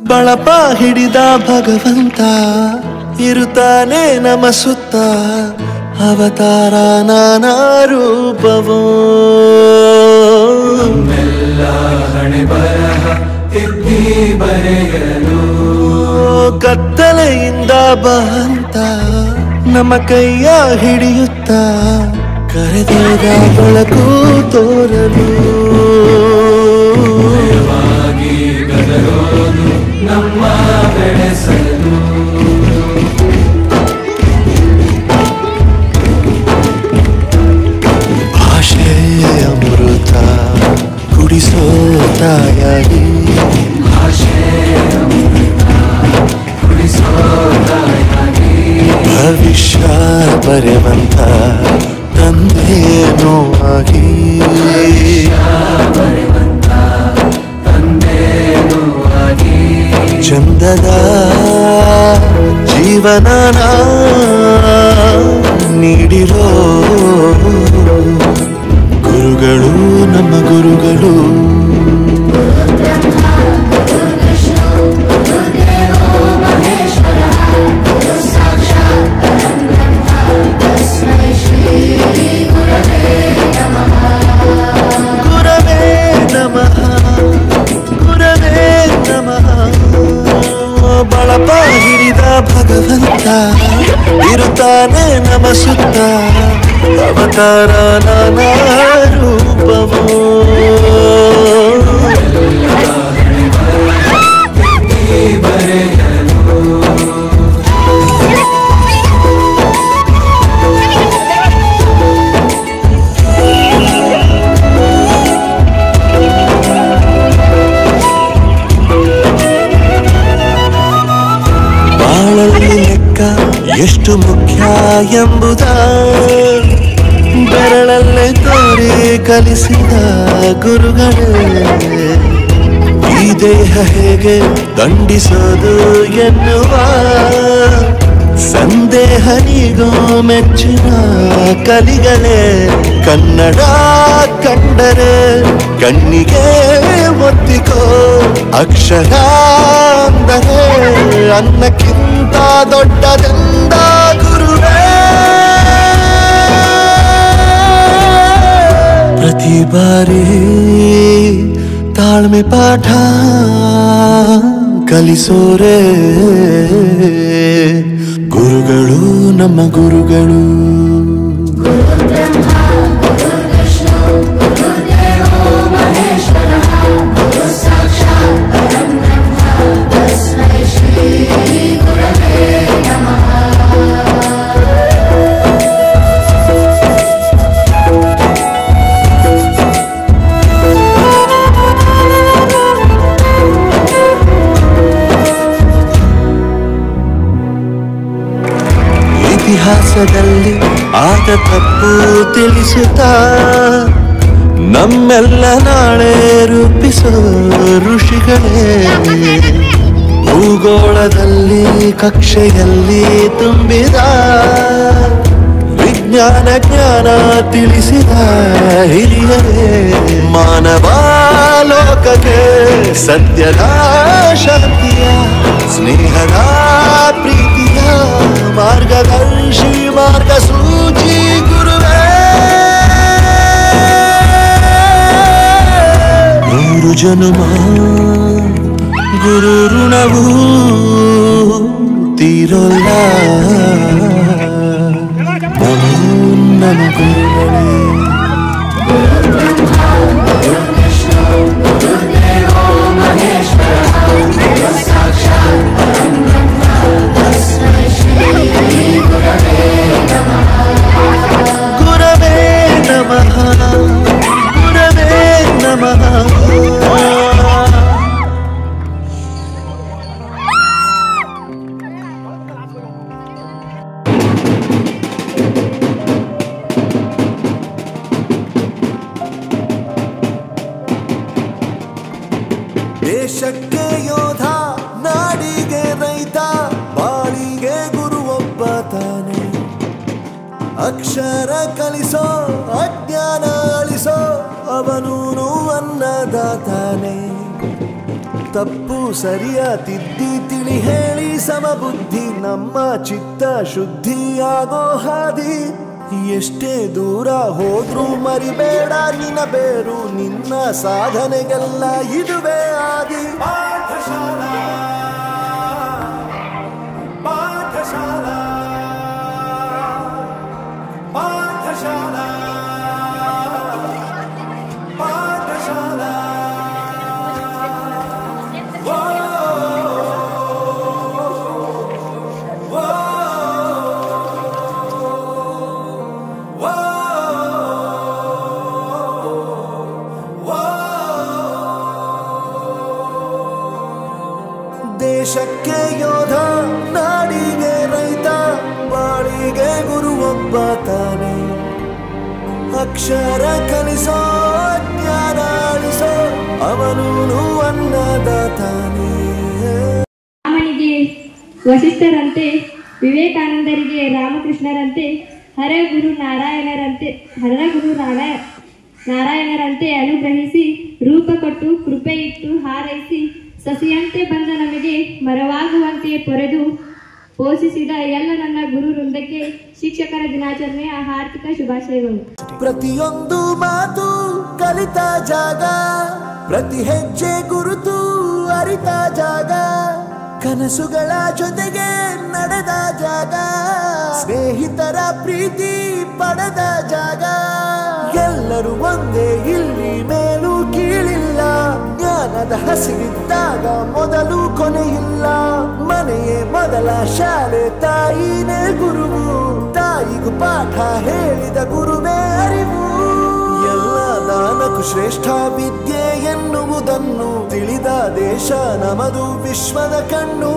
ಬಳಪ ಹಿಡಿದ ಭಗವಂತ ಇರುತ್ತಾನೆ ನಮ ಸುತ್ತ ಅವತಾರ ನಾನಾ ರೂಪವೋ ನಮ್ಮೆಲ್ಲ ಹಣೆ ಬರಹ ತಿದ್ದಿ ಬರೆಯಲು ಕತ್ತಲೆಯಿಂದ ಬಂತ ನಮ್ಮ ಕೈಯ ಹಿಡಿಯುತ್ತ ಕರೆದೋದ ಬೆಳಕು ತೋರಲು ಗದರೋದು ನಮ್ಮ ಬೆಳೆಸಲು ಭಾಷೆಯ ಅಮೃತ ಕುಡಿಸೋ ತಾಯಾಗಿ ಭವಿಷ್ಯ ಬರೆವಂತ ತಂದೇನೋ ಆಗಿ ಚಂದದ ಜೀವನ ನೀಡಿರೋ ಗುರುಗಳು ನಮ್ಮ ಗುರುಗಳು ಬಳಪ ಹಿಡಿದ ಭಗವಂತ ಇರುತ್ತಾನೆ ನಮ ಸುತ್ತ ಅವತಾರ ನಾನಾ ರೂಪವೋ ಎಷ್ಟು ಮುಖ್ಯ ಎಂಬುದ ಬೆರಳಲ್ಲೇ ತೋರಿ ಕಲಿಸಿದ ಗುರುಗಳೇ ಈ ದೇಹ ಹೇಗೆ ದಂಡಿಸೋದು ಎನ್ನುವ ಸಂದೇಹ ನೀಗೋ ಮೆಚ್ಚಿನ ಕಲಿಗಳೇ ಕನ್ನಡ ಕಂಡರೆ ಕಣ್ಣಿಗೆ ಒತ್ತಿಕೋ ಅಕ್ಷರ ಅಂದರೆ ಅನ್ನಕ್ಕಿಂತ ದೊಡ್ಡದೆಂದ ಗುರುವೇ ಪ್ರತಿ ಬಾರಿ ತಾಳ್ಮೆ ಪಾಠ ಕಲಿಸೋರೆ ಗುರುಗಳು ನಮ್ಮ ಗುರುಗಳು ಇತಿಹಾಸದಲ್ಲಿ ಆದ ತಪ್ಪು ತಿಳಿಸುತ್ತಾ ನಮ್ಮೆಲ್ಲ ನಾಳೆ ರೂಪಿಸೋ ಋಷಿಗಳೇ ಭೂಗೋಳದಲ್ಲಿ ಕಕ್ಷೆಯಲ್ಲಿ ತುಂಬಿದ ವಿಜ್ಞಾನ ಜ್ಞಾನ ತಿಳಿಸಿದ ಹಿರಿಯರೇ ಮಾನವ ಲೋಕಕ್ಕೆ ಸತ್ಯದ ಶಾಂತಿಯ ಸ್ನೇಹದ ಪ್ರೀತಿಯ ಮಾರ್ಗದರ್ಶಿ ಮಾರ್ಗಸೂಚಿ ಗುರುವೇ ನೂರು ಜನುಮ ಗುರು ಋಣವು ತೀರೋಲ್ಲ ನಮೋ ನಮ ಗುರುಗಳೇ ಗುರವೇ ನಮಃ ಗುರವೇ ನಮಃ ದೇಶಕ್ಕೆ ಯೋಧ ನಾಡಿಗೆ ರೈತ ಬಾಳಿಗೆ ಗುರು ಒಬ್ಬ ತಾನೆ ಅಕ್ಷರ ಕಲಿಸೋ ಅಜ್ಞಾನ ಅಳಿಸೋ ಅವನೂನು ಅನ್ನದಾತಾನೆ ತಪ್ಪು ಸರಿಯ ತಿದ್ದಿ ತಿಳಿ ಹೇಳಿ ಸಮಬುದ್ಧಿ ನಮ್ಮ ಚಿತ್ತ ಶುದ್ಧಿಯಾಗೋ ಹಾದಿ ಎಷ್ಟೇ ದೂರ ಹೋದ್ರೂ ಮರಿಬೇಡ ನಿನ್ನ ಬೇರು ನಿನ್ನ ಸಾಧನೆಗೆಲ್ಲ ಇದುವೇ ಆದಿ ಪಾಠಶಾಲಾ ಪಾಠಶಾಲಾ ಪಾಠಶಾಲಾ ಪಾಠಶಾಲಾ ದೇಶಕ್ಕೆ ಯೋಧ ನಾಡಿಗೆ ರೈತ ಬಾಳಿಗೆ ಗುರು ಒಬ್ಬ ತಾನೆ ಅಕ್ಷರ ಕಲಿಸೋ ಜ್ಞಾನ ಅಳಿಸೋ ಅವನು ಅನ್ನದಾತಾನೆ ರಾಮನಿಗೆ ವಸಿಷ್ಠರಂತೆ ವಿವೇಕಾನಂದರಿಗೆ ರಾಮಕೃಷ್ಣರಂತೆ ಹರಗುರು ನಾರಾಯಣರಂತೆ ಅನುಗ್ರಹಿಸಿ ರೂಪ ಕೊಟ್ಟು ಕೃಪೆ ಇಟ್ಟು ಹಾರೈಸಿ ಸಸಿಯಂತೆ ಬಂದ ನಮಗೆ ಮರವಾಗುವಂತೆ ಪೊರೆದು ಪೋಷಿಸಿದ ಎಲ್ಲ ನನ್ನ ಗುರು ವೃಂದಕ್ಕೆ ಶಿಕ್ಷಕರ ದಿನಾಚರಣೆಯ ಹಾರ್ದಿಕ ಶುಭಾಶಯಗಳು. ಪ್ರತಿಯೊಂದು ಮಾತು ಕಲಿತ ಜಾಗ ಪ್ರತಿ ಹೆಜ್ಜೆ ಗುರುತು ಅರಿತ ಜಾಗ ಕನಸುಗಳ ಜೊತೆಗೆ ನಡೆದ ಜಾಗ ಸ್ನೇಹಿತರ ಪ್ರೀತಿ ಪಡೆದ ಜಾಗ ಎಲ್ಲರೂ ಒಂದೇ ಇಲ್ಲಿ ಮೇಲೂ ಕೀಳಿಲ್ಲ ಜ್ಞಾನದ ಹಸಿವಿದ್ದಾಗ ಮೊದಲು ಕೊನೆಯಿಲ್ಲ ಮನೆಯೇ ಮೊದಲ ಶಾಲೆ ತಾಯಿನೇ ಗುರುವು ತಾಯಿಗೂ ಪಾಠ ಹೇಳಿದ ಗುರುವೇ ಅರಿವು ಎಲ್ಲ ದಾನಕ್ಕೂ ಶ್ರೇಷ್ಠ ವಿದ್ಯೆ ಎನ್ನುವುದನ್ನು ತಿಳಿದ ದೇಶ ನಮದು ವಿಶ್ವದ ಕಣ್ಣು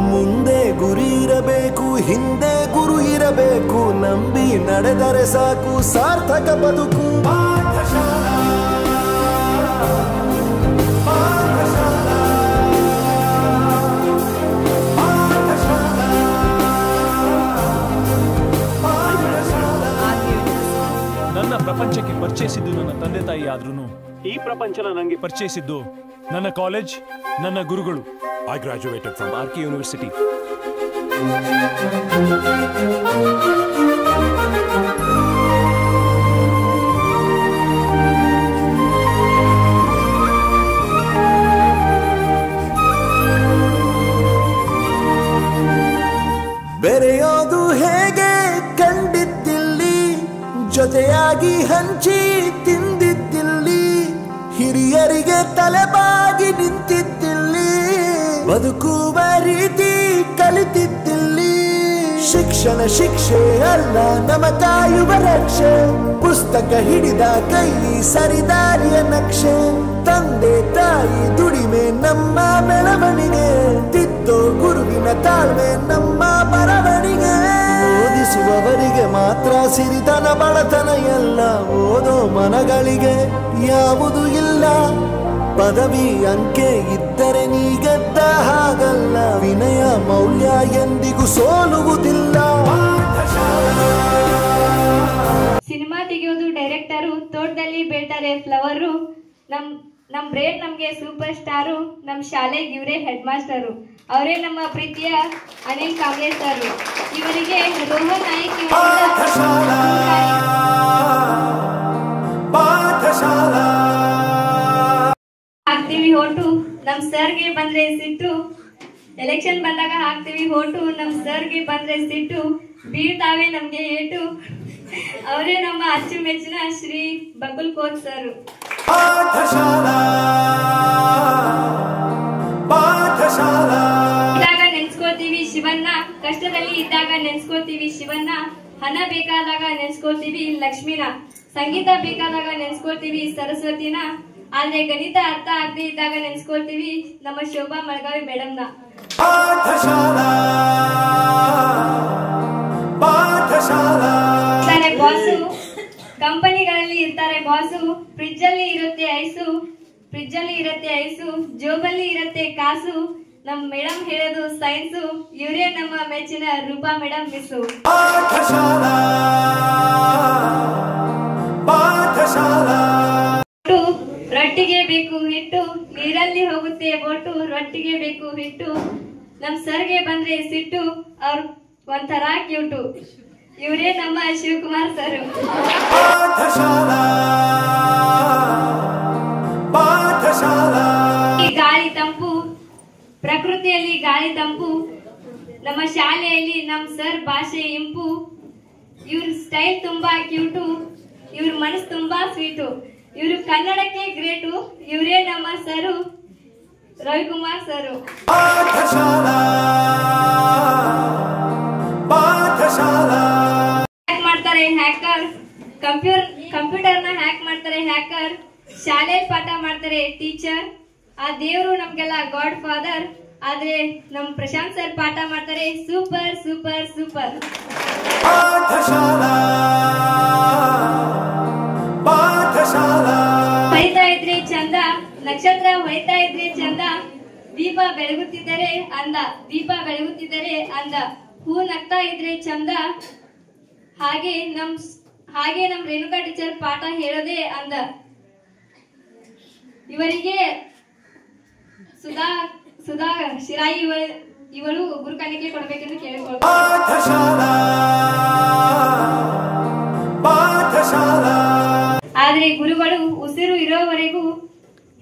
ಮುಂದೆ ಗುರಿ ಇರಬೇಕು ಹಿಂದೆ ಗುರು ಇರಬೇಕು ನಂಬಿ ನಡೆದರೆ ಸಾಕು ಸಾರ್ಥಕ ಬದುಕು ಪಾಠಶಾಲಾ ಪಾಠಶಾಲಾ ಪಾಠಶಾಲಾ ನನ್ನ ಪ್ರಪಂಚಕ್ಕೆ ಪರಿಚಯಿಸಿದ್ದು ನನ್ನ ತಂದೆ ತಾಯಿ ಆದ್ರೂ ಈ ಪ್ರಪಂಚನ ನನಗೆ ಪರಿಚಯಿಸಿದ್ದು ನನ್ನ ಕಾಲೇಜ್ ನನ್ನ ಗುರುಗಳು. I graduated from RK University. ಬೆರೆಯೋದು ಹೇಗೆ ಕಂಡಿದ್ದಿಲ್ಲಿ ಜೊತೆಯಾಗಿ ಹಂಚಿ ತಿಂದಿದ್ದಿಲ್ಲಿ ಹಿರಿಯರಿಗೆ ತಲೆಬಾಗಿ ನಿಂತಿದ್ದಿಲ್ಲಿ ಬದುಕುವ ರೀತಿ ಕಲಿತಿದ್ದಿಲ್ಲಿ ಶಿಕ್ಷಣ ಶಿಕ್ಷೆ ಅಲ್ಲ ನಮ ಕಾಯುವ ರಕ್ಷೆ ಪುಸ್ತಕ ಹಿಡಿದ ಕೈ ಸರಿದಾರಿಯ ನಕ್ಷೆ ತಂದೆ ತಾಯಿ ದುಡಿಮೆ ನಮ್ಮ ಬೆಳವಣಿಗೆ ತಿದ್ದೋ ಗುರುವಿನ ತಾಳ್ಮೆ ನಮ್ಮ ಬರವಣಿಗೆ ಓದಿಸುವವರಿಗೆ ಮಾತ್ರ ಸಿರಿತನ ಬಡತನ ಎಲ್ಲ ಓದೋ ಮನಗಳಿಗೆ ಯಾವುದು ಇಲ್ಲ ಪದವಿ ಅಂಕೆ ಇದ್ದರೆ ನೀ ಗೆದ್ದ ಹಾಗಲ್ಲ ವಿನಯ ಮೌಲ್ಯ ಎಂದಿಗೂ ಸೋಲುವುದಿಲ್ಲ ಸಿನಿಮಾ ತೆಗೆಯೋದು ಡೈರೆಕ್ಟರು ತೋಟದಲ್ಲಿ ಬೆಳ್ತಾರೆ ಫ್ಲವರು ನಮ್ ಬ್ರೇನ್ ನಮ್ಗೆ ಸೂಪರ್ ಸ್ಟಾರು ನಮ್ಮ ಶಾಲೆಗೆ ಇವರೇ ಹೆಡ್ ಮಾಸ್ಟರು ಅವರೇ ನಮ್ಮ ಪ್ರೀತಿಯ ಅನಿಲ್ ಕಾಂಬ್ಳೆ ಸರ್ ಇವರಿಗೆ ರೋಹನ್ ನಾಯಕ್ ಹಾಕ್ತೀವಿ ಓಟು ನಮ್ ಸರ್ಗೆ ಬಂದ್ರೆ ಸಿಟ್ಟು ಎಲೆಕ್ಷನ್ ಬಂದಾಗ ಹಾಕ್ತೀವಿ ಓಟು ನಮ್ ಸರ್ಗೆ ಬಂದ್ರೆ ಸಿಟ್ಟು ಬೀಳ್ತಾವೆ ನಮ್ಗೆ ಏಟು ಅವರೇ ನಮ್ಮ ಅಚ್ಚುಮೆಚ್ಚಿನ ಶ್ರೀ ಬಕುಲ್ ಕೋಚ್ ಸರ್. ಇದ್ದಾಗ ನೆನ್ಸ್ಕೋತೀವಿ ಶಿವನ್ನ ಕಷ್ಟದಲ್ಲಿ ಇದ್ದಾಗ ನೆನ್ಸ್ಕೋತೀವಿ ಶಿವನ್ನ ಹಣ ಬೇಕಾದಾಗ ನೆನ್ಸ್ಕೋತೀವಿ ಲಕ್ಷ್ಮಿನ ಸಂಗೀತ ಬೇಕಾದಾಗ ನೆನ್ಸ್ಕೋತೀವಿ ಸರಸ್ವತಿನ ಆದ್ರೆ ಗಣಿತ ಅರ್ಥ ಆಗದೆ ಇದ್ದಾಗ ನೆನ್ಸ್ಕೋತೀವಿ ನಮ್ಮ ಶೋಭಾ ಮಳಗಾವಿ ಮೇಡಮ್ನ. ಬಾಸು ಕಂಪನಿಗಳಲ್ಲಿ ಇರ್ತಾರೆ ಬಾಸು ಫ್ರಿಡ್ಜ್ ಅಲ್ಲಿ ಇರುತ್ತೆ ಐಸು ಜೋಬಲ್ಲಿ ಇರುತ್ತೆ ಕಾಸು ನಮ್ ಮೇಡಮ್ ಹೇಳೋದು ಸೈನ್ಸು ಇವರೇ ನಮ್ಮ ಮೆಚ್ಚಿನ ರೂಪಾ ಮೇಡಮ್ ಮಿಸ್ಸು. ರೊಟ್ಟಿ ರೊಟ್ಟಿಗೆ ಬೇಕು ಹಿಟ್ಟು, ನೀರಲ್ಲಿ ಹೋಗುತ್ತೆ ಬೋಟು, ರೊಟ್ಟಿಗೆ ಬೇಕು ಹಿಟ್ಟು, ನಮ್ ಸರ್ಗೆ ಬಂದ್ರೆ ಸಿಟ್ಟು, ಅವ್ರ ಒಂಥರ ಕ್ಯೂಟು. ಇವರೇ ನಮ್ಮ ಶಿವಕುಮಾರ್ ಸರ್. ಗಾಳಿ ತಂಪು, ಪ್ರಕೃತಿಯಲ್ಲಿ ಗಾಳಿ ತಂಪು, ನಮ್ಮ ಶಾಲೆಯಲ್ಲಿ ನಮ್ ಸರ್ ಭಾಷೆ ಇಂಪು, ಇವ್ರ ಸ್ಟೈಲ್ ತುಂಬಾ ಕ್ಯೂಟು, ಇವ್ರ ಮನಸ್ಸು ತುಂಬಾ ಸ್ವೀಟು, ಇವ್ರು ಕನ್ನಡಕ್ಕೆ ಗ್ರೇಟು. ಇವರೇ ನಮ್ಮ ಸರು ರವಿಕುಮಾರ್ ಸರು. ಹ್ಯಾಕ್ ಮಾಡ್ತಾರೆ ಹ್ಯಾಕರ್, ಕಂಪ್ಯೂಟರ್ನ ಹ್ಯಾಕ್ ಮಾಡ್ತಾರೆ ಹ್ಯಾಕರ್, ಶಾಲೆಯಲ್ಲಿ ಪಾಠ ಮಾಡ್ತಾರೆ ಟೀಚರ್, ಆ ದೇವರು ನಮ್ಗೆಲ್ಲ ಗಾಡ್ ಫಾದರ್. ಆದ್ರೆ ನಮ್ ಪ್ರಶಾಂತ್ ಸರ್ ಪಾಠ ಮಾಡ್ತಾರೆ ಸೂಪರ್ ಸೂಪರ್ ಸೂಪರ್. ಹೊಯ್ತಾ ಇದ್ರೆ ಚಂದ, ನಕ್ಷತ್ರ ಹೊಯ್ತಾ ಇದ್ರೆ ಚಂದ, ದೀಪ ಬೆಳಗುತ್ತಿದ್ದರೆ ಅಂದ, ದೀಪ ಬೆಳಗುತ್ತಿದ್ದರೆ ಅಂದ, ಹೂ ನಗ್ತಾ ಇದ್ರೆ ಚಂದ, ಹಾಗೆ ನಮ್ ರೇಣುಕಾ ಟೀಚರ್ ಪಾಠ ಹೇಳೋದೇ ಅಂದ. ಇವರಿಗೆ ಸುಧಾ ಶಿರಾಯಿ ಇವಳು ಗುರುಕಾಣಿಕೆ ಕೊಡಬೇಕೆಂದು ಕೇಳಿಕೊಳ್ಳ. ಆದ್ರೆ ಗುರುಗಳು ಉಸಿರು ಇರೋವರೆಗೂ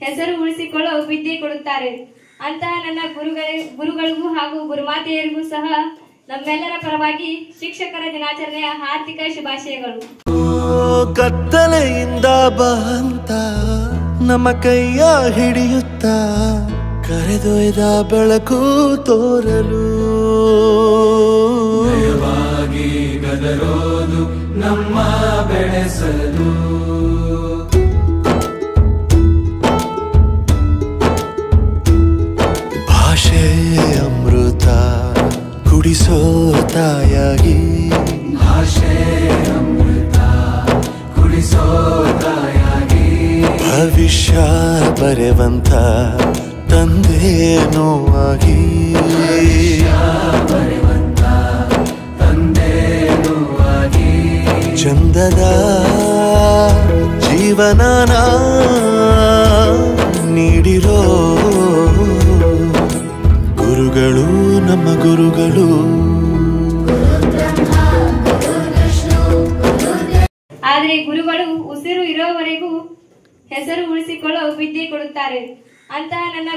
ಹೆಸರು ಉಳಿಸಿಕೊಳ್ಳೋ ವಿದ್ಯೆ ಕೊಡುತ್ತಾರೆ ಅಂತ ನನ್ನ ಗುರುಗಳಿಗೂ ಹಾಗೂ ಗುರುಮಾತೆಯರಿಗೂ ಸಹ ನಮ್ಮೆಲ್ಲರ ಪರವಾಗಿ ಶಿಕ್ಷಕರ ದಿನಾಚರಣೆಯ ಹಾರ್ದಿಕ ಶುಭಾಶಯಗಳು. ಕತ್ತಲೆಯಿಂದ ಬಂತ ನಮ್ಮ ಕೈಯ ಹಿಡಿಯುತ್ತ ಕರೆದೊಯ್ದ ಬೆಳಕು ತೋರಲು ಭಯವಾಗಿ ಗದರೋದು ನಮ್ಮ ಬೆಳೆಸಲು. ಭಾಷೆ ಅಮೃತ ಕುಡಿಸೋ ತಾಯಾಗಿ, ಭಾಷೆ ಅಮೃತ ಕುಡಿಸೋ ತಾಯಾಗಿ, ಭವಿಷ್ಯ ಬರೆವಂತ ತಂದೇನೋ ಆಗಿ, ಬರೆವಂತ ತಂದೇನೋ ಆಗಿ, ಚಂದದ ಜೀವನನ ನೀಡಿರೋ ಗುರುಗಳು ನಮ್ಮ ಗುರುಗಳು. ಆದ್ರೆ ಗುರುಗಳು ಉಸಿರು ಇರೋವರೆಗೂ ಹೆಸರು ಉಳಿಸಿಕೊಳ್ಳೋ ವಿದ್ಯೆ ಕೊಡುತ್ತಾರೆ ಅಂತ ನನ್ನ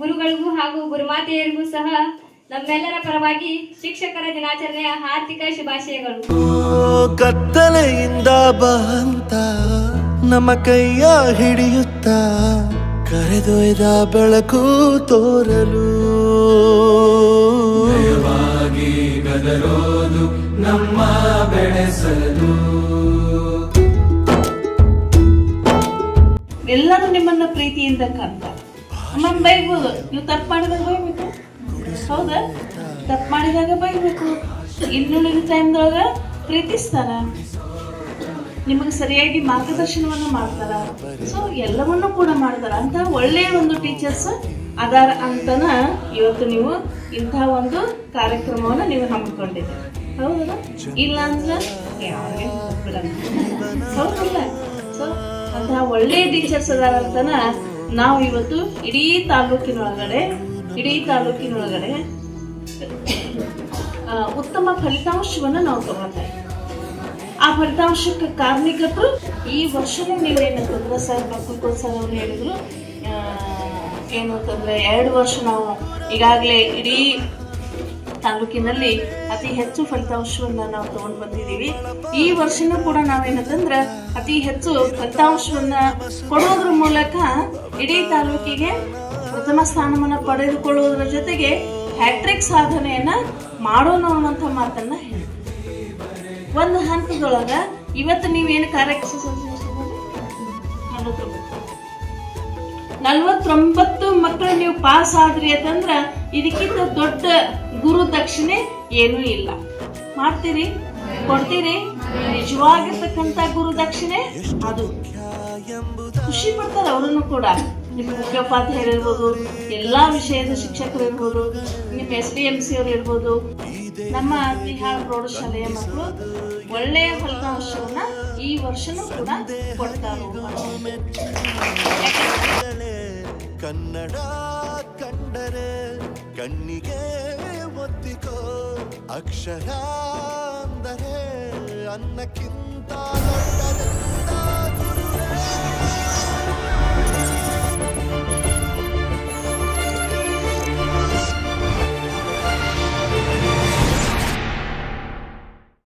ಗುರುಗಳಿಗೂ ಹಾಗೂ ಗುರುಮಾತೆಯರಿಗೂ ಸಹ ನಮ್ಮೆಲ್ಲರ ಪರವಾಗಿ ಶಿಕ್ಷಕರ ದಿನಾಚರಣೆಯ ಹಾರ್ದಿಕ ಶುಭಾಶಯಗಳು. ಕತ್ತಲೆಯಿಂದ ಬಂತ ನಮ್ಮ ಕೈಯ ಹಿಡಿಯುತ್ತ ಕರೆದೊಯ್ದ ಬೆಳಕು ತೋರಲು ಭಯವಾಗಿ ಗದರೋದು ನಮ್ಮ ಬೆಳೆಸಲು. ಎಲ್ಲರೂ ನಿಮ್ಮನ್ನ ಪ್ರೀತಿಯಿಂದ ಕಾಣ್ತಾರೆ. ಅಮ್ಮನ್ ಬೈಬೋದು, ನೀವು ತಪ್ಪು ಮಾಡಿದಾಗ ಬೈಬೇಕು, ಹೌದಾ? ತಪ್ಪು ಮಾಡಿದಾಗ ಬೈಬೇಕು. ಇನ್ನುಳಿದ ಟೈಮ್ದೊಳಗ ಪ್ರೀತಿಸ್ತಾರ, ನಿಮಗೆ ಸರಿಯಾಗಿ ಮಾರ್ಗದರ್ಶನವನ್ನು ಮಾಡ್ತಾರ. ಸೊ ಎಲ್ಲವನ್ನೂ ಕೂಡ ಮಾಡ್ತಾರ. ಅಂತ ಒಳ್ಳೆಯ ಒಂದು ಟೀಚರ್ಸ್ ಅದಾರ ಅಂತನ ಇವತ್ತು ನೀವು ಇಂತಹ ಒಂದು ಕಾರ್ಯಕ್ರಮವನ್ನು ನೀವು ಹಮ್ಮಿಕೊಂಡಿದ್ದೀರಿ, ಹೌದಲ್ಲ? ಇಲ್ಲ ಅಂದ್ರೆ ಹೌದಲ್ಲ? ಸೊ ಅಂತಹ ಒಳ್ಳೆಯ ಟೀಚರ್ಸ್ ಅದಾರ ಅಂತನ ನಾವು ಇವತ್ತು ಇಡೀ ತಾಲೂಕಿನೊಳಗಡೆ ಉತ್ತಮ ಫಲಿತಾಂಶವನ್ನು ನಾವು ತಗೊಳ್ತಾ ಇದ್ದೀವಿ. ಆ ಫಲಿತಾಂಶಕ್ಕೆ ಕಾರಣೀಕರ್ತರು ಈ ವರ್ಷನೇ ನೀವೇನಂತಂದ್ರೆ ಸರ್ ಬಕ್ಕುಲ್ ಸರ್ ಅವರು ಹೇಳಿದ್ರು, ಏನು ಅಂತಂದ್ರೆ 2 ವರ್ಷ ನಾವು ಈಗಾಗಲೇ ಇಡೀ ತಾಲೂಕಿನಲ್ಲಿ ಅತಿ ಹೆಚ್ಚು ಫಲಿತಾಂಶವನ್ನ ನಾವು ತಗೊಂಡು ಬಂದಿದ್ದೀವಿ. ಈ ವರ್ಷನೂ ಕೂಡ ನಾವೇನಂತಂದ್ರೆ ಅತಿ ಹೆಚ್ಚು ಫಲಿತಾಂಶವನ್ನ ಕೊಡೋದ್ರ ಮೂಲಕ ಇಡೀ ತಾಲೂಕಿಗೆ ಪ್ರಥಮ ಸ್ಥಾನವನ್ನ ಪಡೆದುಕೊಳ್ಳುವುದರ ಜೊತೆಗೆ ಹ್ಯಾಟ್ರಿಕ್ ಸಾಧನೆಯನ್ನ ಮಾಡೋಣ ಅನ್ನುವಂಥ ಮಾತನ್ನ ಹೇಳಿ ಒಂದು ಹಂತದೊಳಗ ಇವತ್ತು ನೀವೇನು ಕಾರ್ಯಕ್ರಮ 49 ಮಕ್ಕಳು ನೀವು ಪಾಸ್ ಆದ್ರಿ ಅಂತಂದ್ರ ಇದಕ್ಕಿಂತ ದೊಡ್ಡ ಗುರು ದಕ್ಷಿಣೆ ಏನೂ ಇಲ್ಲ. ಮಾಡ್ತೀರಿ, ಕೊಡ್ತೀರಿ. ನಿಜವಾಗಿರ್ತಕ್ಕಂಥ ಗುರು ದಕ್ಷಿಣೆ ಅದು. ಖುಷಿ ಪಡ್ತಾರೆ ಅವರನ್ನು ಕೂಡ. ನಿಮ್ಮ ಮುಖ್ಯೋಪಾಧ್ಯಾಯರು ಇರ್ಬೋದು, ಎಲ್ಲ ವಿಷಯದ ಶಿಕ್ಷಕರು ಇರ್ಬೋದು, ನಿಮ್ಮ SDMC ಅವರು ಇರ್ಬೋದು, ನಮ್ಮ ತಿಹಾಳ್ ಪ್ರೌಢಶಾಲೆಯ ಮಕ್ಕಳು ಒಳ್ಳೆಯ ಫಲಿತಾಂಶವನ್ನ ಈ ವರ್ಷನೂ ಕೂಡ ಕೊಡ್ತಾ ಹೋಗ್ತಾರೆ. ಕನ್ನಡ ಕಂಡರೆ ಕಣ್ಣಿಗೆ ಒತ್ತಿಕೋ, ಅಕ್ಷರ ಅಂದರೆ ಅನ್ನಕ್ಕಿಂತ ದೊಡ್ಡ